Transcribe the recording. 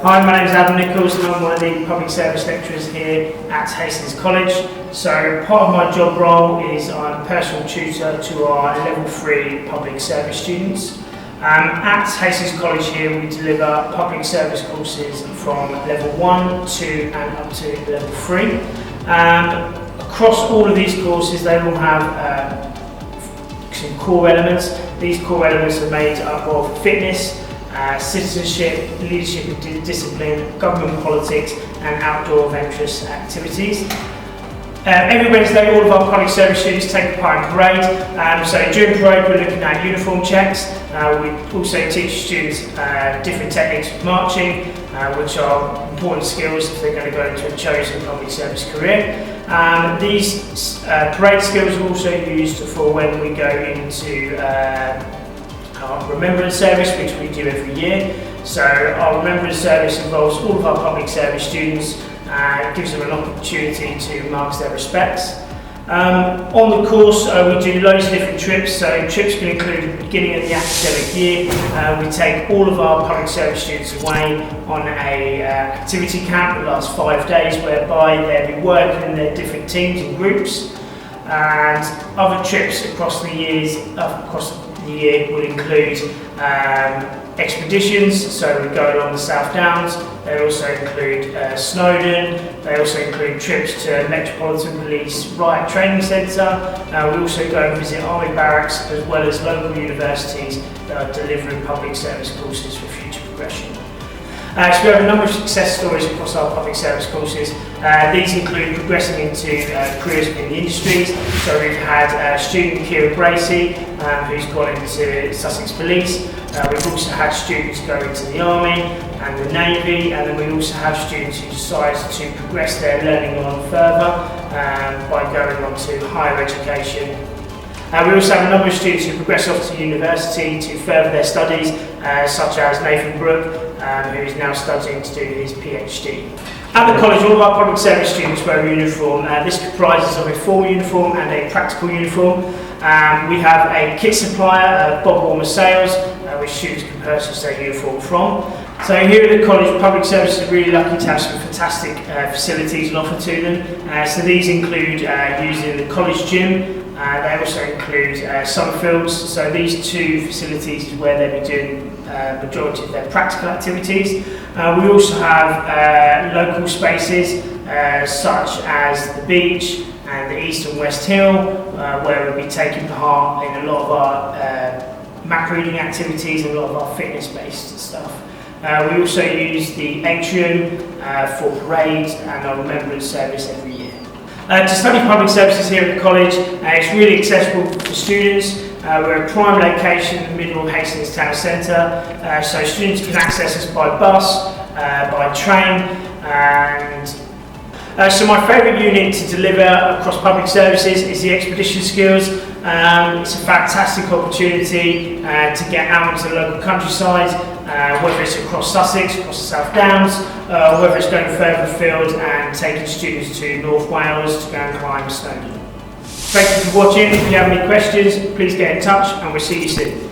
Hi, my name is Adam Nichols and I'm one of the public service lecturers here at Hastings College. So part of my job role is I'm a personal tutor to our level 3 public service students. At Hastings College here we deliver public service courses from level 1, 2 and up to level 3. Across all of these courses they all have some core elements. These core elements are made up of fitness, citizenship, leadership and discipline, government politics and outdoor adventurous activities. Every Wednesday all of our public service students take part in parade, so during parade we're looking at uniform checks. We also teach students different techniques of marching, which are important skills if they're going to go into a chosen public service career. These parade skills are also used for when we go into our Remembrance Service, which we do every year. So our Remembrance Service involves all of our public service students. It gives them an opportunity to mark their respects. On the course we do loads of different trips, so trips can include the beginning of the academic year. We take all of our public service students away on a activity camp that lasts 5 days, whereby they'll be working in their different teams and groups. And other trips across the year will include expeditions, so we go along the South Downs. They also include Snowdon. They also include trips to Metropolitan Police Riot Training Centre. We also go and visit Army Barracks as well as local universities that are delivering public service courses for future progression. So we have a number of success stories across our public service courses. These include progressing into careers within the industries. So we've had student Kira Bracey, who's gone into Sussex Police. We've also had students go into the Army and the Navy, and then we also have students who decide to progress their learning on further by going on to higher education. We also have a number of students who progress off to university to further their studies, such as Nathan Brooke, who is now studying to do his PhD. At the college, all of our public service students wear a uniform. This comprises of a formal uniform and a practical uniform. We have a kit supplier, Bob Warmer Sales, which students can purchase their uniform from. So here at the college, public service is really lucky to have some fantastic facilities on offer to them. So these include using the college gym. They also include summer fields. So these two facilities is where they'll be doing the majority of their practical activities. We also have local spaces such as the beach and the East and West Hill, where we'll be taking part in a lot of our map reading activities and a lot of our fitness-based stuff. We also use the atrium for parades and our Remembrance Service every year. To study public services here at the college, it's really accessible for students. We're a prime location in the middle of Hastings town centre, so students can access us by bus, by train, and so my favourite unit to deliver across public services is the expedition skills. It's a fantastic opportunity to get out into the local countryside, whether it's across Sussex, across the South Downs, or whether it's going further afield and taking students to North Wales to go and climb Snowdon. Thank you for watching. If you have any questions, please get in touch and we'll see you soon.